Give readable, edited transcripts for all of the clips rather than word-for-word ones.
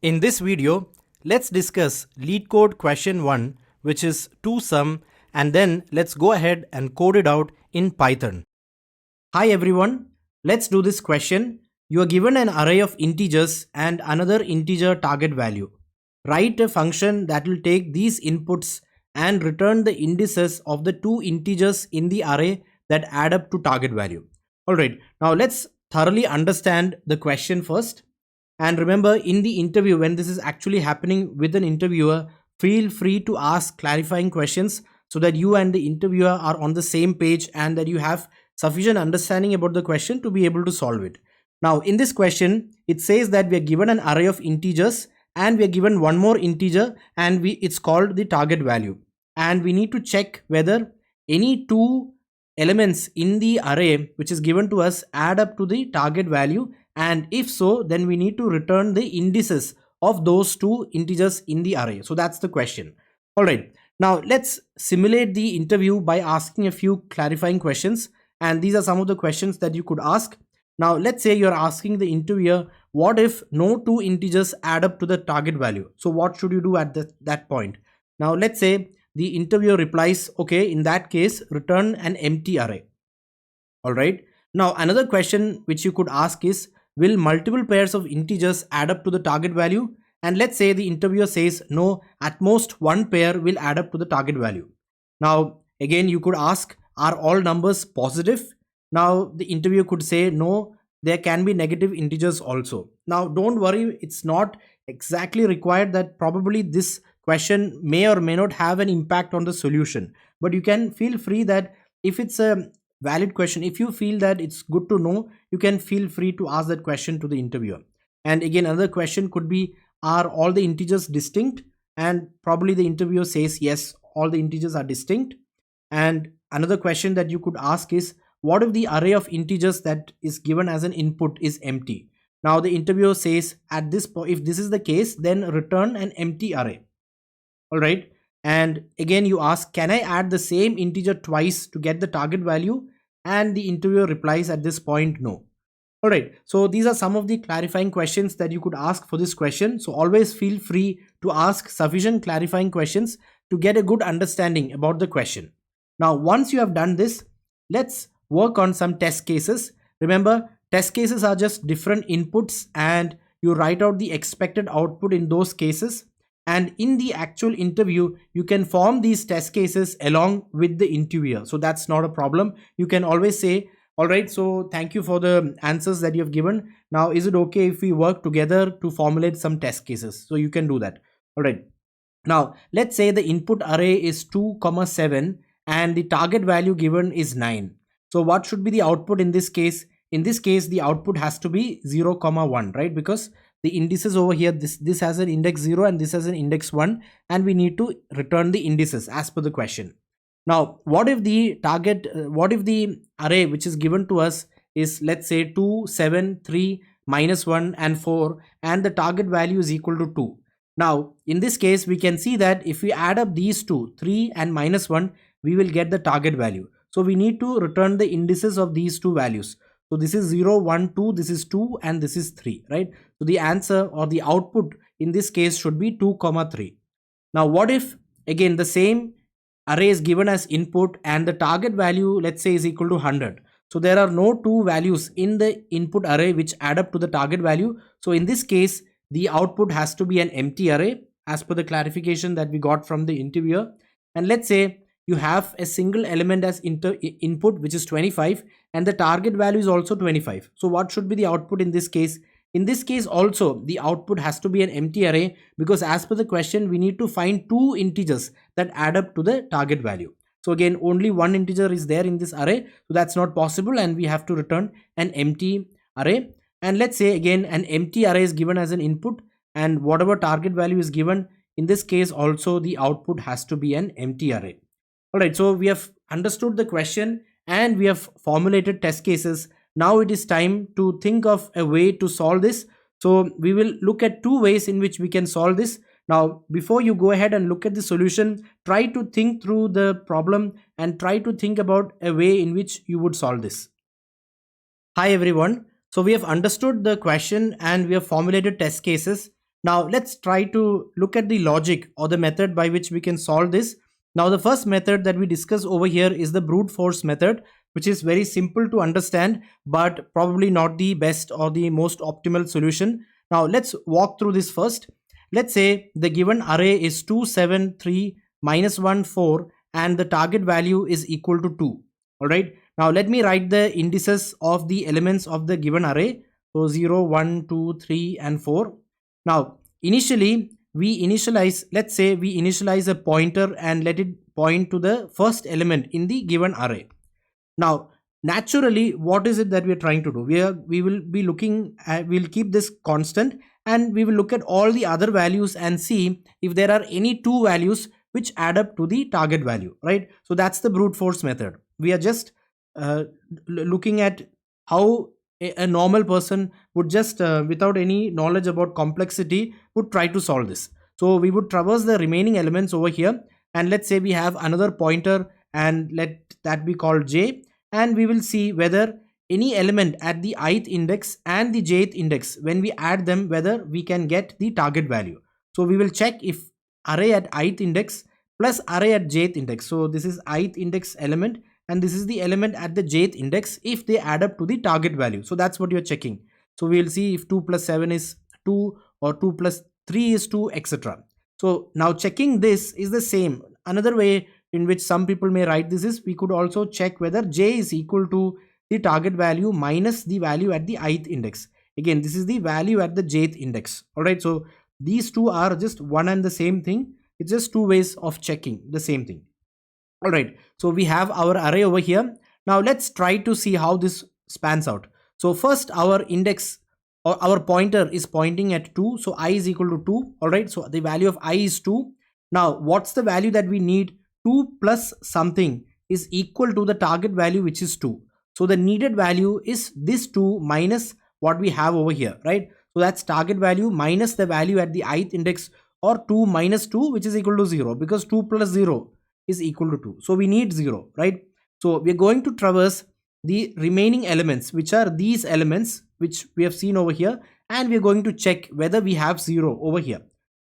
In this video, let's discuss LeetCode question 1, which is toSum, and then let's go ahead and code it out in Python. Hi everyone, let's do this question. You are given an array of integers and another integer target value. Write a function that will take these inputs and return the indices of the two integers in the array that add up to target value. Alright, now let's thoroughly understand the question first. And remember, in the interview, when this is actually happening with an interviewer, feel free to ask clarifying questions so that you and the interviewer are on the same page and that you have sufficient understanding about the question to be able to solve it. Now, in this question, it says that we are given an array of integers and we are given one more integer and it's called the target value. And we need to check whether any two elements in the array which is given to us add up to the target value, and if so, then we need to return the indices of those two integers in the array. So that's the question. All right, now let's simulate the interview by asking a few clarifying questions, and these are some of the questions that you could ask. Now let's say you're asking the interviewer, what if no two integers add up to the target value? So what should you do at that point? Now let's say the interviewer replies, okay, in that case, return an empty array. All right. Now another question which you could ask is, will multiple pairs of integers add up to the target value? And let's say the interviewer says, no, at most one pair will add up to the target value. Now, again, you could ask, are all numbers positive? Now, the interviewer could say, no, there can be negative integers also. Now, don't worry, it's not exactly required that probably this question may or may not have an impact on the solution. But you can feel free that if it's a valid question, if you feel that it's good to know, you can feel free to ask that question to the interviewer. And again, another question could be, are all the integers distinct? And probably the interviewer says yes, all the integers are distinct. And another question that you could ask is, what if the array of integers that is given as an input is empty? Now the interviewer says, at this point, if this is the case, then return an empty array. All right. And again, you ask, can I add the same integer twice to get the target value? And the interviewer replies at this point, no. All right. So these are some of the clarifying questions that you could ask for this question. So always feel free to ask sufficient clarifying questions to get a good understanding about the question. Now, once you have done this, let's work on some test cases. Remember, test cases are just different inputs and you write out the expected output in those cases. And in the actual interview, you can form these test cases along with the interviewer. So that's not a problem. You can always say, all right, so thank you for the answers that you have given. Now, is it okay if we work together to formulate some test cases? So you can do that. All right. Now, let's say the input array is 2, 7 and the target value given is 9. So what should be the output in this case? In this case, the output has to be 0, 1, right? Because the indices over here, this has an index 0 and this has an index 1, and we need to return the indices as per the question. Now, what if the array which is given to us is, let's say, 2, 7, 3, -1 and 4, and the target value is equal to 2. Now, in this case, we can see that if we add up these two, 3 and -1, we will get the target value. So we need to return the indices of these two values. So this is 0, 1, 2, this is 2, and this is 3, right? So the answer or the output in this case should be 2, 3. Now, what if, again, the same array is given as input and the target value, let's say, is equal to 100. So there are no two values in the input array which add up to the target value. So in this case, the output has to be an empty array as per the clarification that we got from the interviewer. And let's say you have a single element as input, which is 25, and the target value is also 25. So what should be the output in this case? In this case also, the output has to be an empty array, because as per the question, we need to find two integers that add up to the target value. So again, only one integer is there in this array, so that's not possible, and we have to return an empty array. And let's say again, an empty array is given as an input, and whatever target value is given, in this case also the output has to be an empty array. All right, so we have understood the question and we have formulated test cases. Now it is time to think of a way to solve this. So we will look at two ways in which we can solve this. Now, before you go ahead and look at the solution, try to think through the problem and try to think about a way in which you would solve this. Hi everyone. So we have understood the question and we have formulated test cases. Now let's try to look at the logic or the method by which we can solve this. Now the first method that we discuss over here is the brute force method, which is very simple to understand, but probably not the best or the most optimal solution. Now let's walk through this first. Let's say the given array is 2, 7, 3, minus 1, 4, and the target value is equal to 2. Alright. Now let me write the indices of the elements of the given array. So 0, 1, 2, 3, and 4. Now, initially, let's say we initialize a pointer and let it point to the first element in the given array. Now, naturally, what is it that we are trying to do? We will be looking at, we'll keep this constant and we will look at all the other values and see if there are any two values which add up to the target value, right? So that's the brute force method. We are just looking at how a normal person would just without any knowledge about complexity would try to solve this. So we would traverse the remaining elements over here, and let's say we have another pointer and let that be called j, and we will see whether any element at the ith index and the jth index, when we add them, whether we can get the target value. So we will check if array at ith index plus array at jth index, so this is ith index element and this is the element at the jth index, if they add up to the target value. So that's what you're checking. So we'll see if 2 plus 7 is 2 or 2 plus 3 is 2, etc. So now checking this is the same. Another way in which some people may write this is we could also check whether j is equal to the target value minus the value at the ith index. Again, this is the value at the jth index. Alright, so these two are just one and the same thing. It's just two ways of checking the same thing. Alright, so we have our array over here. Now let's try to see how this spans out. So first our index or our pointer is pointing at 2. So I is equal to 2. Alright, so the value of I is 2. Now what's the value that we need? 2 plus something is equal to the target value, which is 2. So the needed value is this 2 minus what we have over here, right? So that's target value minus the value at the ith index, or 2 minus 2, which is equal to 0, because 2 plus 0 is equal to 2. So we need 0, right? So we're going to traverse the remaining elements, which are these elements which we have seen over here, and we're going to check whether we have 0 over here.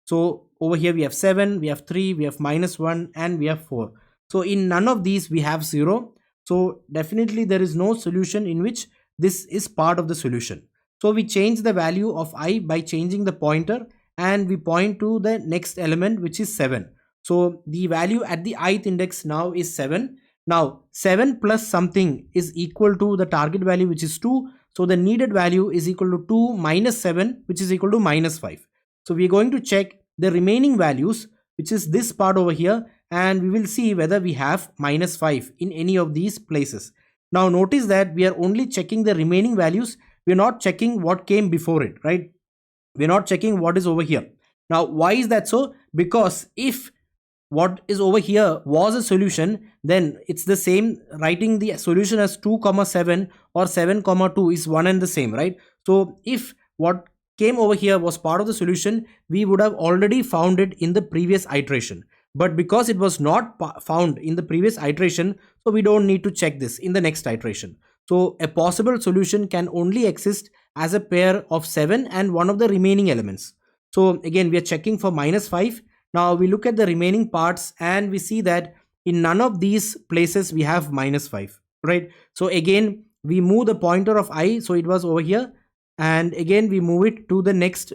So over here we have 7, we have 3, we have minus 1, and we have 4. So in none of these we have 0. So definitely there is no solution in which this is part of the solution. So we change the value of I by changing the pointer, and we point to the next element, which is 7. So the value at the ith index now is 7. Now 7 plus something is equal to the target value, which is 2. So the needed value is equal to 2 minus 7, which is equal to minus 5. So we are going to check the remaining values, which is this part over here, and we will see whether we have minus 5 in any of these places. Now notice that we are only checking the remaining values. We are not checking what came before it, right? We are not checking what is over here. Now why is that so? Because if what is over here was a solution, then it's the same. Writing the solution as 2 comma 7 or 7 comma 2 is one and the same, right? So if what came over here was part of the solution, we would have already found it in the previous iteration. But because it was not found in the previous iteration, so we don't need to check this in the next iteration. So a possible solution can only exist as a pair of 7 and one of the remaining elements. So again, we are checking for minus 5. Now we look at the remaining parts and we see that in none of these places we have minus 5, right? So again, we move the pointer of I, so it was over here, and again we move it to the next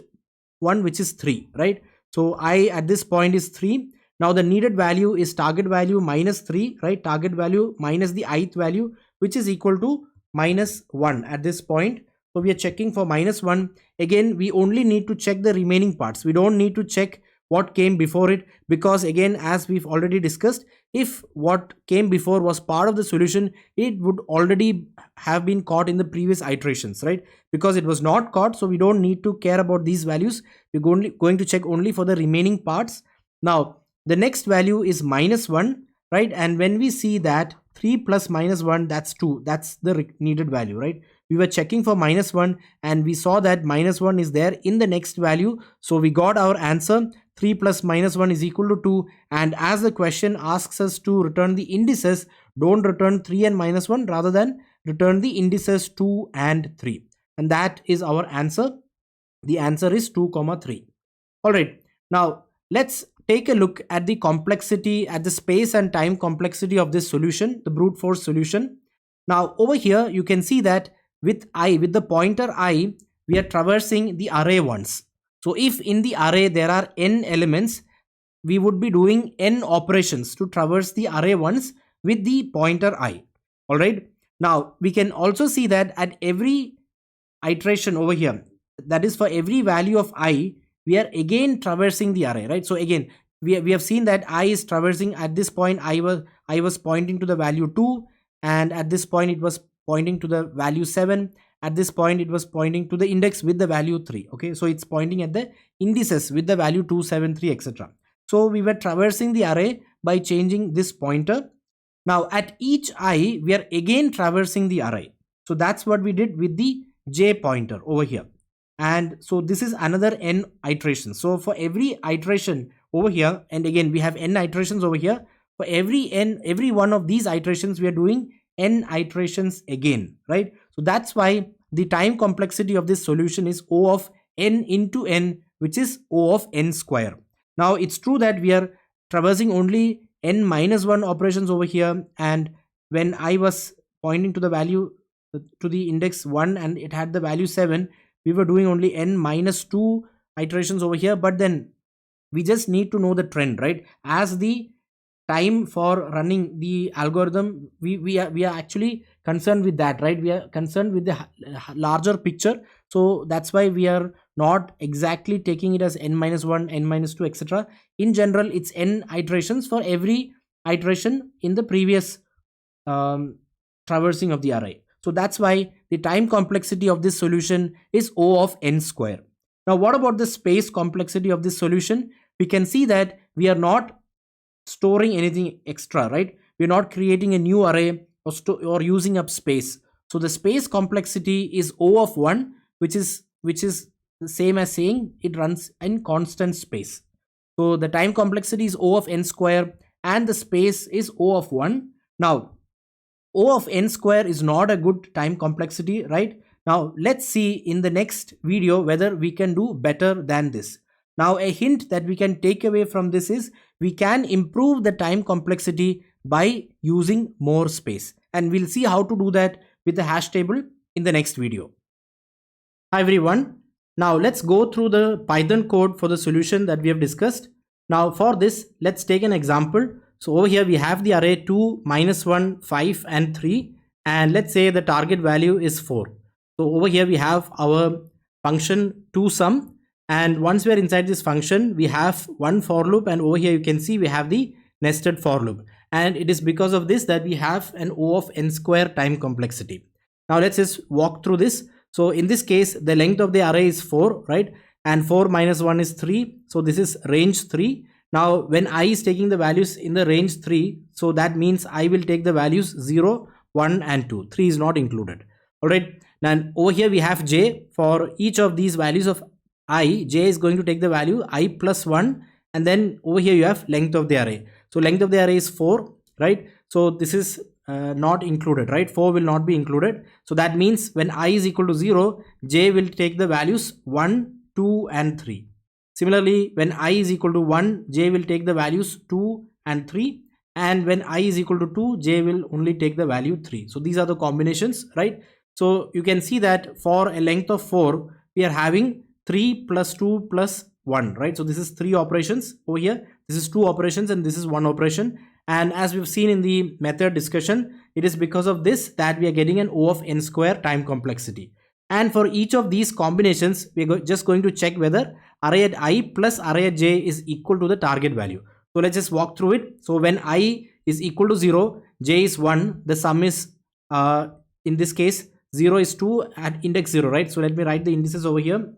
one, which is 3, right? So I at this point is 3. Now the needed value is target value minus 3, right? Target value minus the ith value, which is equal to minus 1 at this point. So we are checking for minus 1. Again, we only need to check the remaining parts. We don't need to check what came before it, because again, as we've already discussed, if what came before was part of the solution, it would already have been caught in the previous iterations, right? Because it was not caught, so we don't need to care about these values. We're going to check only for the remaining parts. Now the next value is minus 1, right? And when we see that 3 plus minus 1, that's 2, that's the needed value, right? We were checking for minus 1 and we saw that minus 1 is there in the next value. So we got our answer. 3 plus minus 1 is equal to 2, and as the question asks us to return the indices, don't return 3 and minus 1, rather than return the indices 2 and 3, and that is our answer. The answer is 2 comma 3. All right, now let's take a look at the complexity, at the space and time complexity of this solution, the brute force solution. Now over here you can see that with the pointer I, we are traversing the array once. So if in the array there are n elements, we would be doing n operations to traverse the array once with the pointer I. All right, now we can also see that at every iteration over here, that is for every value of I, we are again traversing the array, right? So again, we have seen that I is traversing at this point. I was pointing to the value 2, and at this point it was pointing to the value 7. At this point it was pointing to the index with the value 3. Okay, so it's pointing at the indices with the value 2, 7, 3, etc. So we were traversing the array by changing this pointer. Now at each I, we are again traversing the array. So that's what we did with the j pointer over here. And so this is another n iterations. So for every iteration over here, and again we have n iterations over here, for every one of these iterations we are doing n iterations again, right? So that's why the time complexity of this solution is O of n into n, which is O of n square. Now it's true that we are traversing only n minus 1 operations over here, and when I was pointing to the value to the index 1 and it had the value 7, we were doing only n minus 2 iterations over here. But then we just need to know the trend, right? As the time for running the algorithm, we are actually concerned with that, right? We are concerned with the larger picture. So that's why we are not exactly taking it as n minus 1, n minus 2, etc. In general, it's n iterations for every iteration in the previous traversing of the array. So that's why the time complexity of this solution is O of n square. Now what about the space complexity of this solution? We can see that we are not storing anything extra, right? We're not creating a new array or using up space. So the space complexity is O of 1, which is the same as saying it runs in constant space. So the time complexity is O of n square and the space is O of 1. Now O of n square is not a good time complexity, right? Now let's see in the next video whether we can do better than this. Now a hint that we can take away from this is we can improve the time complexity by using more space, and we'll see how to do that with the hash table in the next video. Hi everyone. Now let's go through the Python code for the solution that we have discussed. Now for this, let's take an example. So over here we have the array 2, -1, 5 and 3, and let's say the target value is 4. So over here we have our function toSum, and once we are inside this function we have one for loop, and over here you can see we have the nested for loop, and it is because of this that we have an O of n square time complexity. Now let's just walk through this. So in this case the length of the array is 4, right? And 4 minus 1 is 3, so this is range 3. Now when I is taking the values in the range 3, so that means I will take the values 0, 1 and 2. 3 is not included. All right, then over here we have j. For each of these values of I, j is going to take the value I plus 1, and then over here you have length of the array. So length of the array is 4, right? So this is not included, right? 4 will not be included. So that means when I is equal to 0, j will take the values 1, 2 and 3. Similarly, when I is equal to 1, j will take the values 2 and 3, and when I is equal to 2, j will only take the value 3. So these are the combinations, right? So you can see that for a length of 4, we are having 3 plus 2 plus 1, right? So this is 3 operations over here. This is 2 operations and this is 1 operation. And as we've seen in the method discussion, it is because of this that we are getting an O of n square time complexity. And for each of these combinations, we're just going to check whether array at I plus array at j is equal to the target value. So let's just walk through it. So when I is equal to 0, j is 1, the sum is in this case 0 is 2 at index 0, right? So let me write the indices over here: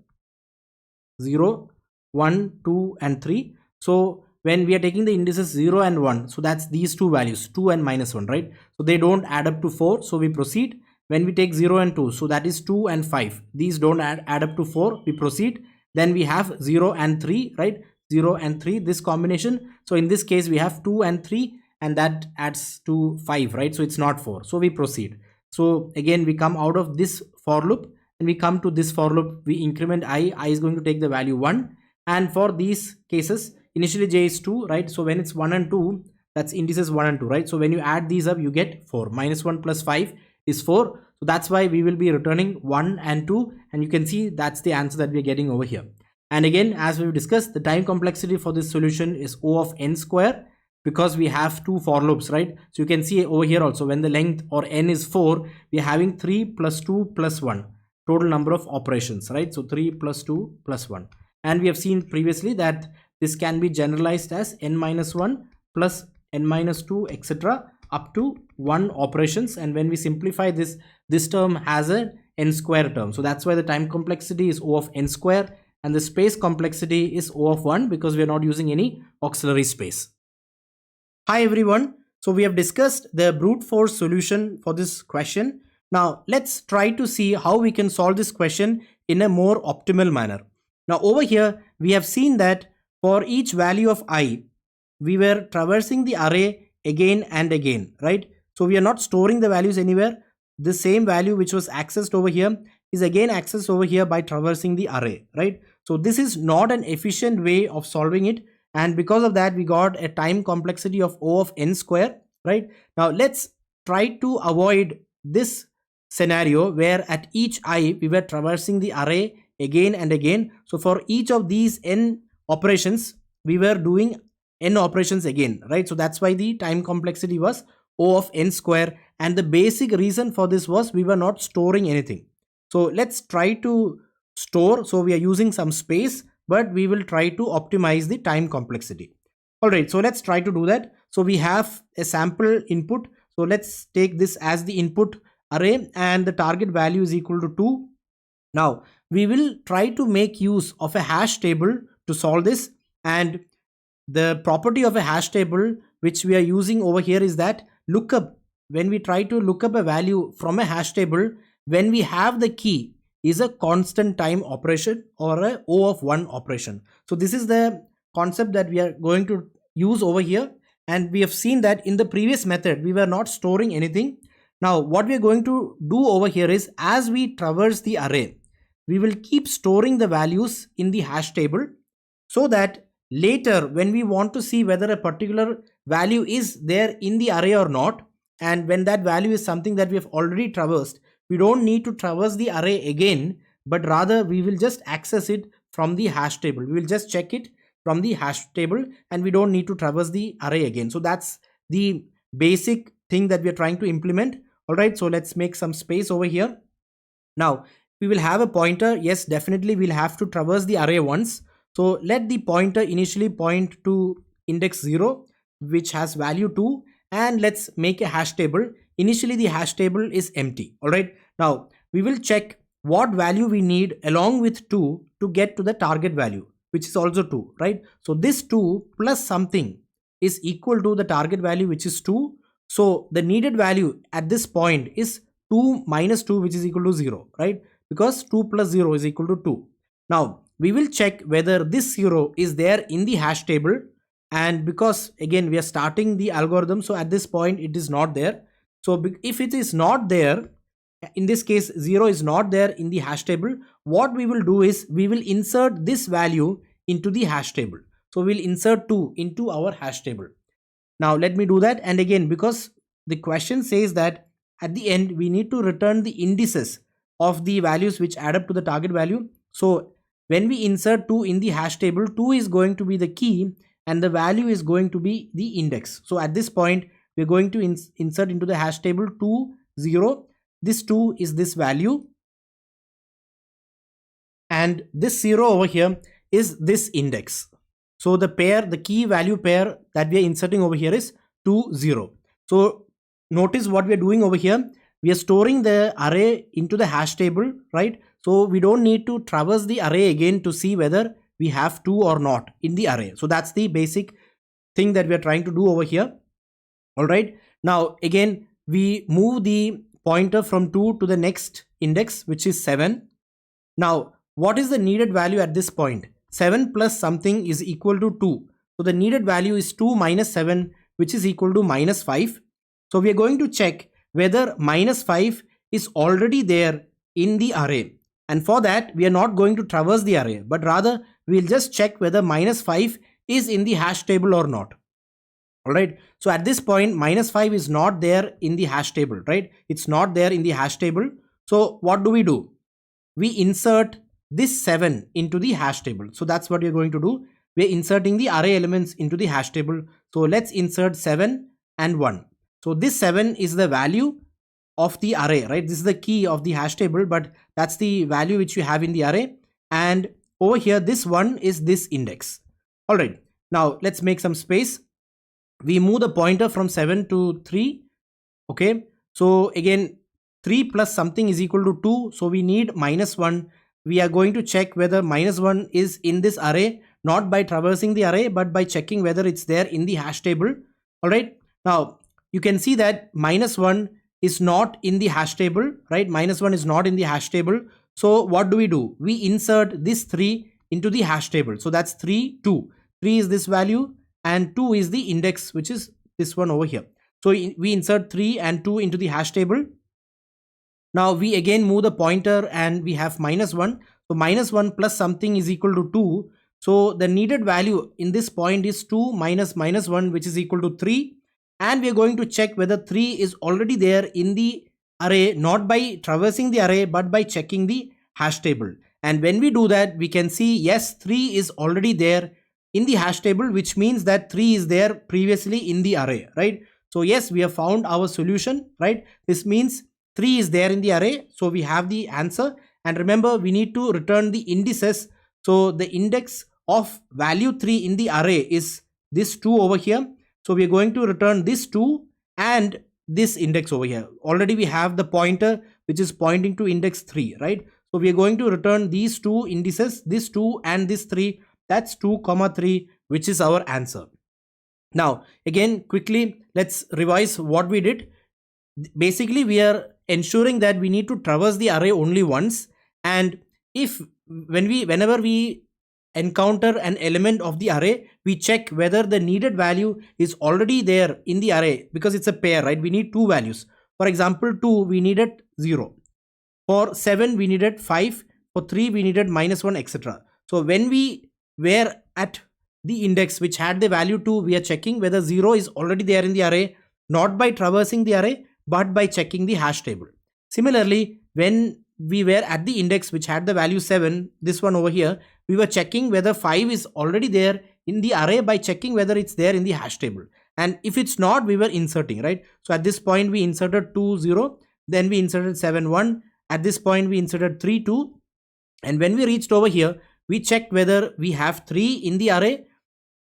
0, 1, 2 and 3. So when we are taking the indices 0 and 1, so that's these two values, 2 and -1, right? So they don't add up to 4, so we proceed. When we take 0 and 2, so that is 2 and 5, these don't add up to 4, we proceed. Then we have 0 and 3, right? 0 and 3, this combination. So in this case we have 2 and 3, and that adds to 5, right? So it's not 4, so we proceed. So again we come out of this for loop and we come to this for loop. We increment I is going to take the value 1, And for these cases, initially j is 2, right? So when it's 1 and 2, that's indices 1 and 2, right? So when you add these up, you get 4. Minus 1 plus 5 is 4. So that's why we will be returning 1 and 2. And you can see that's the answer that we're getting over here. And again, as we've discussed, the time complexity for this solution is O of n square, because we have two for loops, right? So you can see over here also, when the length or n is 4, we are having 3 plus 2 plus 1, total number of operations, right? So 3 plus 2 plus 1. And we have seen previously that this can be generalized as n minus 1 plus n minus 2, etc. up to 1 operations. And when we simplify this, this term has a n square term. So that's why the time complexity is O of n square, and the space complexity is O of 1, because we are not using any auxiliary space. Hi everyone. So we have discussed the brute force solution for this question. Now let's try to see how we can solve this question in a more optimal manner. Now over here, we have seen that for each value of I, we were traversing the array again and again, right? So we are not storing the values anywhere. The same value which was accessed over here is again accessed over here by traversing the array, right? So this is not an efficient way of solving it. And because of that, we got a time complexity of O of n square, right? Now let's try to avoid this scenario where at each I, we were traversing the array again and again. So for each of these n operations, we were doing n operations again, right? So that's why the time complexity was O of n square. And the basic reason for this was we were not storing anything. So let's try to store. So we are using some space, but we will try to optimize the time complexity. All right, so let's try to do that. So we have a sample input. So let's take this as the input array, and the target value is equal to 2. Now we will try to make use of a hash table to solve this. And the property of a hash table which we are using over here is that lookup, when we try to look up a value from a hash table, when we have the key, is a constant time operation or a O of 1 operation. So this is the concept that we are going to use over here. And we have seen that in the previous method, we were not storing anything. Now what we are going to do over here is, as we traverse the array, we will keep storing the values in the hash table, so that later when we want to see whether a particular value is there in the array or not, and when that value is something that we have already traversed, we don't need to traverse the array again, but rather we will just access it from the hash table. We will just check it from the hash table, and we don't need to traverse the array again. So that's the basic thing that we are trying to implement. All right, so let's make some space over here. Now we will have a pointer. Yes, definitely we'll have to traverse the array once. So let the pointer initially point to index 0, which has value 2, and let's make a hash table. Initially the hash table is empty. All right, now we will check what value we need along with 2 to get to the target value, which is also 2, right? So this 2 plus something is equal to the target value, which is 2. So the needed value at this point is 2 minus 2, which is equal to 0, right? Because 2 plus 0 is equal to 2. Now we will check whether this 0 is there in the hash table, and because again we are starting the algorithm, so at this point it is not there. So if it is not there, in this case 0 is not there in the hash table, what we will do is we will insert this value into the hash table. So we'll insert 2 into our hash table. Now let me do that. And again, because the question says that at the end we need to return the indices of the values which add up to the target value. So when we insert 2 in the hash table, 2 is going to be the key and the value is going to be the index. So at this point, we're going to insert into the hash table 2, 0. This 2 is this value. And this 0 over here is this index. So the pair, the key value pair that we are inserting over here is 2, 0. So notice what we are doing over here. We are storing the array into the hash table, right? So we don't need to traverse the array again to see whether we have 2 or not in the array. So that's the basic thing that we are trying to do over here. All right. Now again, we move the pointer from 2 to the next index, which is 7. Now what is the needed value at this point? 7 plus something is equal to 2. So the needed value is 2 minus 7, which is equal to minus 5. So we are going to check whether minus 5 is already there in the array. And for that, we are not going to traverse the array, but rather we'll just check whether -5 is in the hash table or not. All right. So at this point, -5 is not there in the hash table, right? It's not there in the hash table. So what do? We insert this 7 into the hash table. So that's what we're going to do. We're inserting the array elements into the hash table. So let's insert 7 and 1. So this 7 is the value of the array, right? This is the key of the hash table, but that's the value which you have in the array. And over here, this 1 is this index. All right. Now let's make some space. We move the pointer from 7 to 3. Okay. So again, 3 plus something is equal to 2. So we need -1. We are going to check whether -1 is in this array, not by traversing the array, but by checking whether it's there in the hash table. All right. Now you can see that -1 is not in the hash table, right? -1 is not in the hash table. So what do? We insert this 3 into the hash table. So that's 3, 2. 3 is this value and 2 is the index, which is this one over here. So we insert 3 and 2 into the hash table. Now we again move the pointer and we have -1. So -1 plus something is equal to 2. So the needed value in this point is 2 minus -1, which is equal to 3. And we are going to check whether 3 is already there in the array, not by traversing the array, but by checking the hash table. And when we do that, we can see, yes, 3 is already there in the hash table, which means that 3 is there previously in the array, right? So yes, we have found our solution, right? This means 3 is there in the array. So we have the answer. And remember, we need to return the indices. So the index of value 3 in the array is this 2 over here. So we are going to return this 2 and this index over here. Already we have the pointer which is pointing to index 3, right? So we are going to return these two indices, this 2 and this 3. That's 2, 3, which is our answer. Now, again, quickly, let's revise what we did. Basically, we are ensuring that we need to traverse the array only once. And whenever we encounter an element of the array, we check whether the needed value is already there in the array, because it's a pair, right? We need two values. For example, 2, we needed 0. For 7, we needed 5. For 3, we needed -1, etc. So when we were at the index which had the value 2, we are checking whether 0 is already there in the array, not by traversing the array, but by checking the hash table. Similarly, when we were at the index which had the value 7, this one over here, we were checking whether 5 is already there in the array by checking whether it's there in the hash table. And if it's not, we were inserting, right? So at this point, we inserted 2, 0. Then we inserted 7, 1. At this point, we inserted 3, 2. And when we reached over here, we checked whether we have 3 in the array,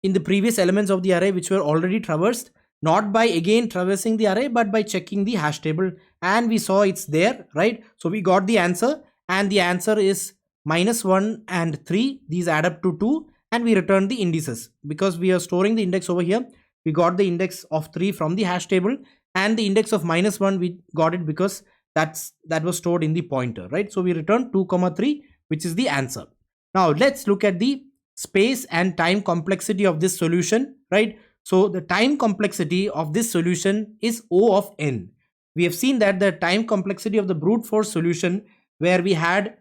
in the previous elements of the array which were already traversed, not by again traversing the array, but by checking the hash table. And we saw it's there, right? So we got the answer, and the answer is -1 and 3. These add up to 2, and we return the indices. Because we are storing the index over here, we got the index of 3 from the hash table, and the index of -1, we got it because that was stored in the pointer, right? So we return 2, 3, which is the answer. Now let's look at the space and time complexity of this solution, right? So the time complexity of this solution is O of n. We have seen that the time complexity of the brute force solution, where we had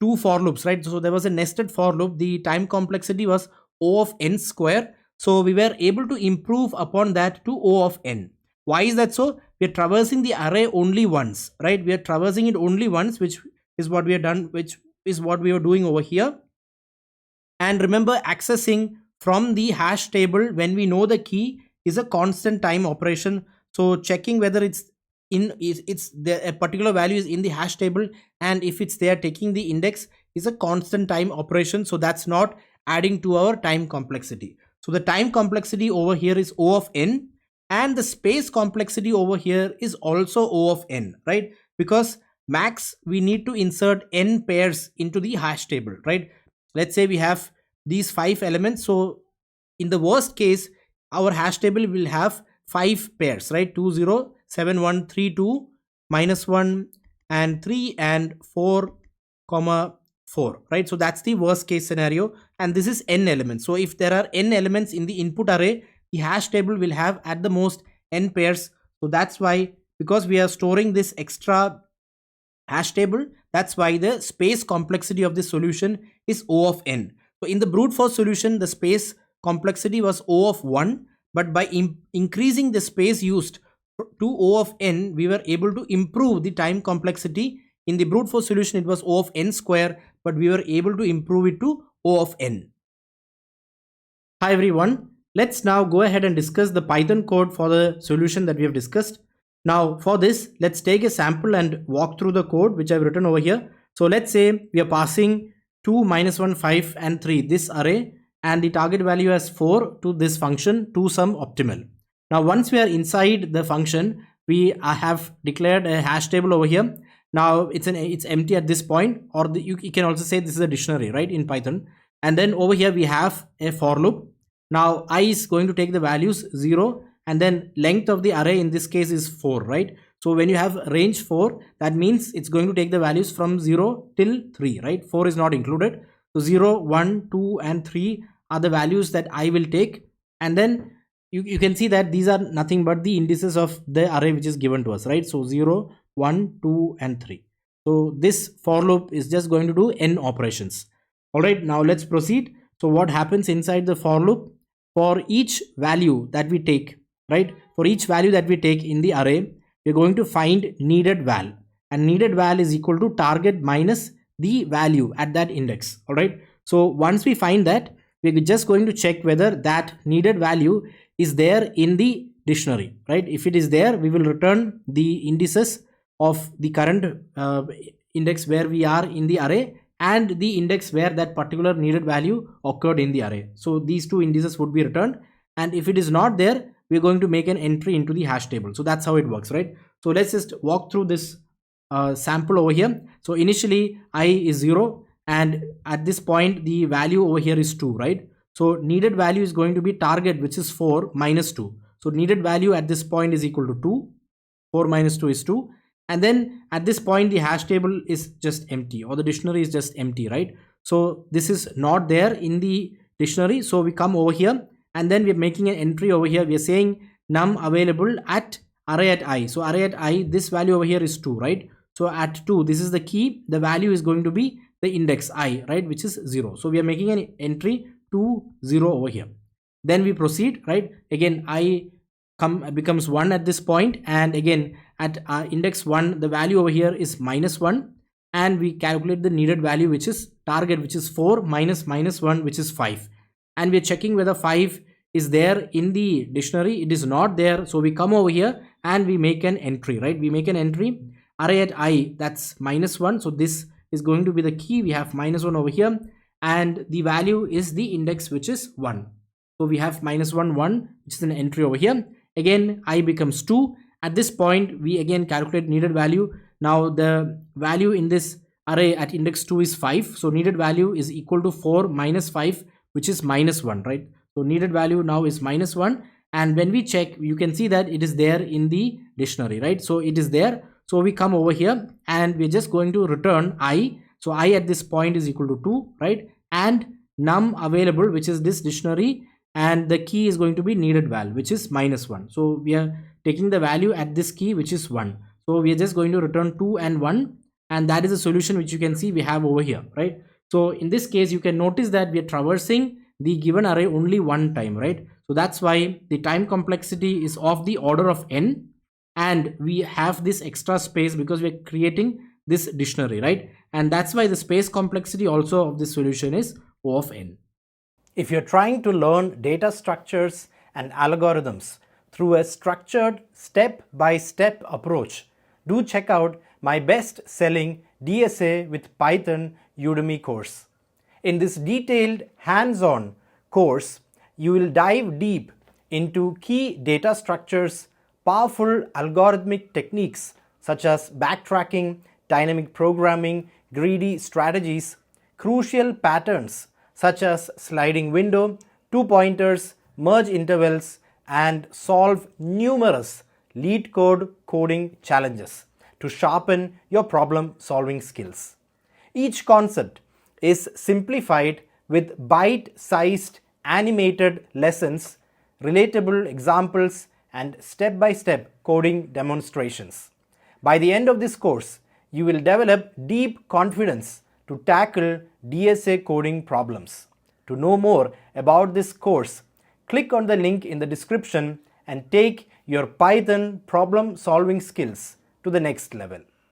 2 for loops, right? So there was a nested for loop. The time complexity was O of n square. So we were able to improve upon that to O of n. Why is that so? We are traversing the array only once, right? We are traversing it only once, which is what we have done, which is what we are doing over here. And remember, accessing from the hash table when we know the key is a constant time operation. So checking whether it's a particular value is in the hash table, and if it's there, taking the index is a constant time operation. So that's not adding to our time complexity. So the time complexity over here is O of n, and the space complexity over here is also O of n, right? Because max, we need to insert n pairs into the hash table, right? Let's say we have these 5 elements. So in the worst case, our hash table will have 5 pairs, right? 2, 0, 7, 1, 3, 2, -1 and 3 and 4, 4, right? So that's the worst case scenario, and this is n elements. So if there are n elements in the input array, the hash table will have at the most n pairs. So that's why, because we are storing this extra hash table, that's why the space complexity of this solution is O of n. So in the brute force solution, the space complexity was O of 1, but by increasing the space used to O of n, we were able to improve the time complexity. In the brute force solution, it was O of n square, but we were able to improve it to O of n. Hi everyone, let's now go ahead and discuss the Python code for the solution that we have discussed. Now for this, let's take a sample and walk through the code which I've written over here. So let's say we are passing 2, -1, 5 and 3, this array, and the target value as 4 to this function toSum optimal. Now once we are inside the function, we have declared a hash table over here. Now it's empty at this point, or you can also say this is a dictionary, right, in Python. And then over here we have a for loop. Now I is going to take the values 0, and then length of the array in this case is 4, right? So when you have range 4, that means it's going to take the values from 0 till 3, right? 4 is not included. So 0, 1, 2 and 3 are the values that I will take, and then you can see that these are nothing but the indices of the array which is given to us, right? So 0, 1, 2 and 3. So this for loop is just going to do n operations. All right, now let's proceed. So what happens inside the for loop? For each value that we take, right, for each value that we take in the array, we're going to find needed val, and needed val is equal to target minus the value at that index. All right, so once we find that, we're just going to check whether that needed value is there in the dictionary, right? If it is there, we will return the indices of the current index where we are in the array, and the index where that particular needed value occurred in the array. So these two indices would be returned, and if it is not there, we're going to make an entry into the hash table. So that's how it works, right? So let's just walk through this sample over here. So initially I is 0, and at this point the value over here is 2, right? So needed value is going to be target, which is 4 minus 2. So needed value at this point is equal to 2. 4 minus 2 is 2. And then at this point the hash table is just empty, or the dictionary is just empty, right? So this is not there in the dictionary. So we come over here, and then we're making an entry over here. We're saying num available at array at I. So array at I, this value over here is 2, right? So at 2, this is the key. The value is going to be the index I, right, which is 0. So we are making an entry to 0 over here. Then we proceed, right? Again, I becomes 1 at this point, and again at index 1, the value over here is -1, and we calculate the needed value, which is target, which is 4 minus -1, which is 5, and we're checking whether 5 is there in the dictionary. It is not there. So we come over here and we make an entry, right? We make an entry array at I, that's -1. So this is going to be the key. We have -1 over here, and the value is the index, which is 1. So we have -1, 1, which is an entry over here. Again, I becomes 2. At this point, we again calculate needed value. Now the value in this array at index 2 is 5. So needed value is equal to 4 minus 5, which is -1, right? So needed value now is -1. And when we check, you can see that it is there in the dictionary, right? So it is there. So we come over here and we're just going to return I. So I at this point is equal to 2, right? And num available, which is this dictionary, and the key is going to be needed val, which is -1. So we are taking the value at this key, which is 1. So we are just going to return 2 and 1, and that is a solution which you can see we have over here, right? So in this case, you can notice that we are traversing the given array only one time, right? So that's why the time complexity is of the order of n, and we have this extra space because we're creating this dictionary, right? And that's why the space complexity also of this solution is O of n. If you're trying to learn data structures and algorithms through a structured step-by-step approach, do check out my best-selling DSA with Python Udemy course. In this detailed hands-on course, you will dive deep into key data structures, powerful algorithmic techniques such as backtracking, dynamic programming, greedy strategies, crucial patterns such as sliding window, two pointers, merge intervals, and solve numerous LeetCode coding challenges to sharpen your problem-solving skills. Each concept is simplified with bite-sized animated lessons, relatable examples, and step-by-step coding demonstrations. By the end of this course, you will develop deep confidence to tackle DSA coding problems. To know more about this course, click on the link in the description and take your Python problem solving skills to the next level.